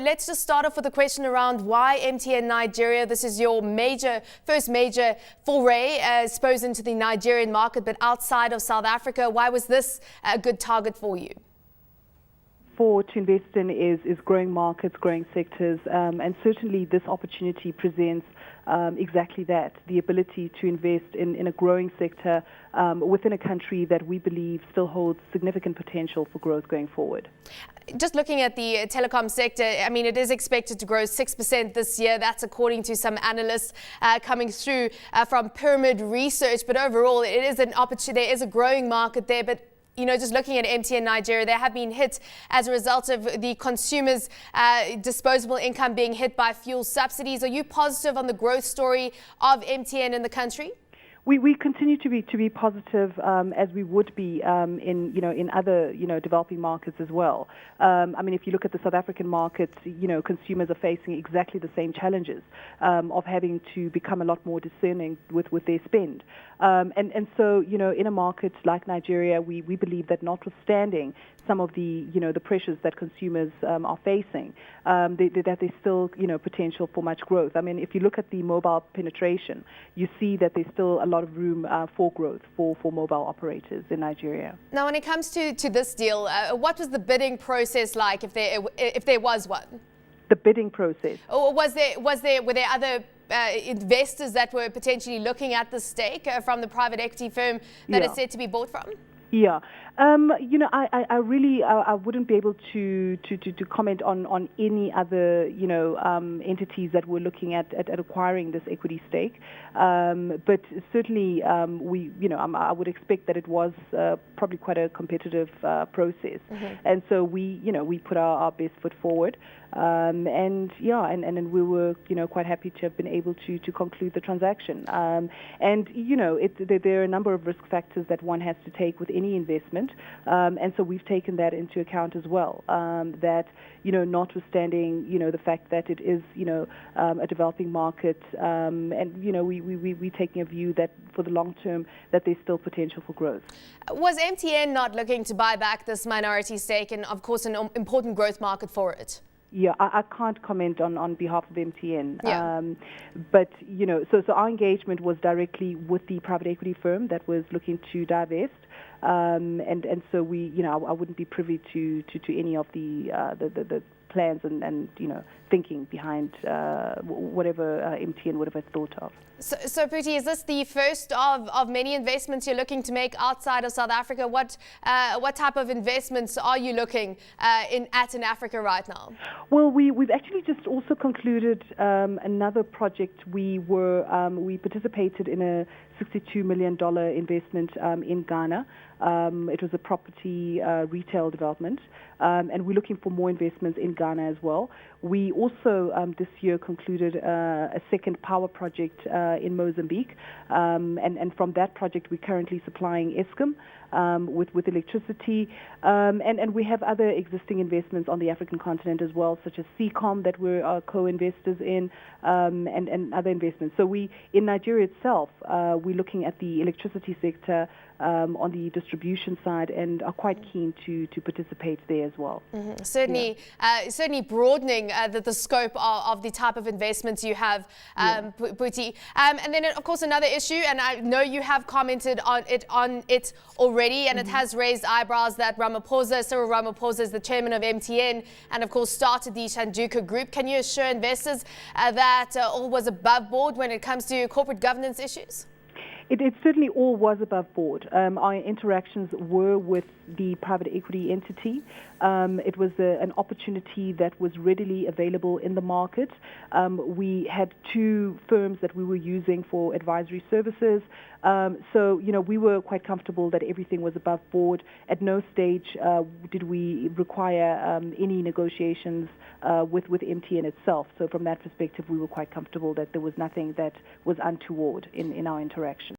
let's just start off with a question around why MTN Nigeria. This is your first major foray, I suppose, into the Nigerian market, but outside of South Africa. Why was this a good target for you? To invest in is growing markets, growing sectors, and certainly this opportunity presents exactly that, the ability to invest in a growing sector within a country that we believe still holds significant potential for growth going forward. Just looking at the telecom sector, I mean, it is expected to grow 6% this year. That's according to some analysts coming through from Pyramid Research. But overall, it is an opportunity. There is a growing market there, but just looking at MTN Nigeria, they have been hit as a result of the consumers' disposable income being hit by fuel subsidies. Are you positive on the growth story of MTN in the country? We continue to be positive as we would be in other developing markets as well. I mean, if you look at the South African markets, consumers are facing exactly the same challenges of having to become a lot more discerning with their spend. And so in a market like Nigeria, we believe that notwithstanding some of the the pressures that consumers are facing, that there's still potential for much growth. I mean, if you look at the mobile penetration, you see that there's still a lot of room for growth for mobile operators in Nigeria. Now, when it comes to this deal, what was the bidding process like, if there was one? The bidding process. Or were there other investors that were potentially looking at the stake from the private equity firm that is said to be bought from? Yeah. I really wouldn't be able to comment on any other entities that were looking at acquiring this equity stake, but certainly I would expect that it was probably quite a competitive process, and so we put our best foot forward, and we were quite happy to have been able to conclude the transaction, and there are a number of risk factors that one has to take with any investment. And so we've taken that into account as well, that, notwithstanding, the fact that it is, a developing market, and, we're taking a view that for the long term that there's still potential for growth. Was MTN not looking to buy back this minority stake and, of course, an important growth market for it? Yeah, I can't comment on behalf of MTN. Yeah. But, so our engagement was directly with the private equity firm that was looking to divest. And so I wouldn't be privy to any of the plans and thinking behind whatever MTN would have thought of. So Phuti, is this the first of many investments you're looking to make outside of South Africa? What type of investments are you looking at in Africa right now? Well, we've actually just also concluded another project. We participated in a $62 million investment in Ghana. It was a property retail development, and we're looking for more investments in Ghana as well. We also this year concluded a second power project in Mozambique, and from that project we're currently supplying Eskom with electricity, and we have other existing investments on the African continent as well, such as Seacom that we're co-investors in, and other investments. So in Nigeria itself, we're looking at the electricity sector on the distribution side and are quite keen to participate there as well. Mm-hmm. Certainly broadening the scope of the type of investments you have, Phuti. And then, of course, another issue, and I know you have commented on it already, and it has raised eyebrows that Cyril Ramaphosa is the chairman of MTN and, of course, started the Shanduka Group. Can you assure investors that all was above board when it comes to corporate governance issues? It certainly all was above board. Our interactions were with the private equity entity. It was an opportunity that was readily available in the market. We had two firms that we were using for advisory services. So, we were quite comfortable that everything was above board. At no stage did we require any negotiations with MTN itself. So from that perspective, we were quite comfortable that there was nothing that was untoward in our interaction.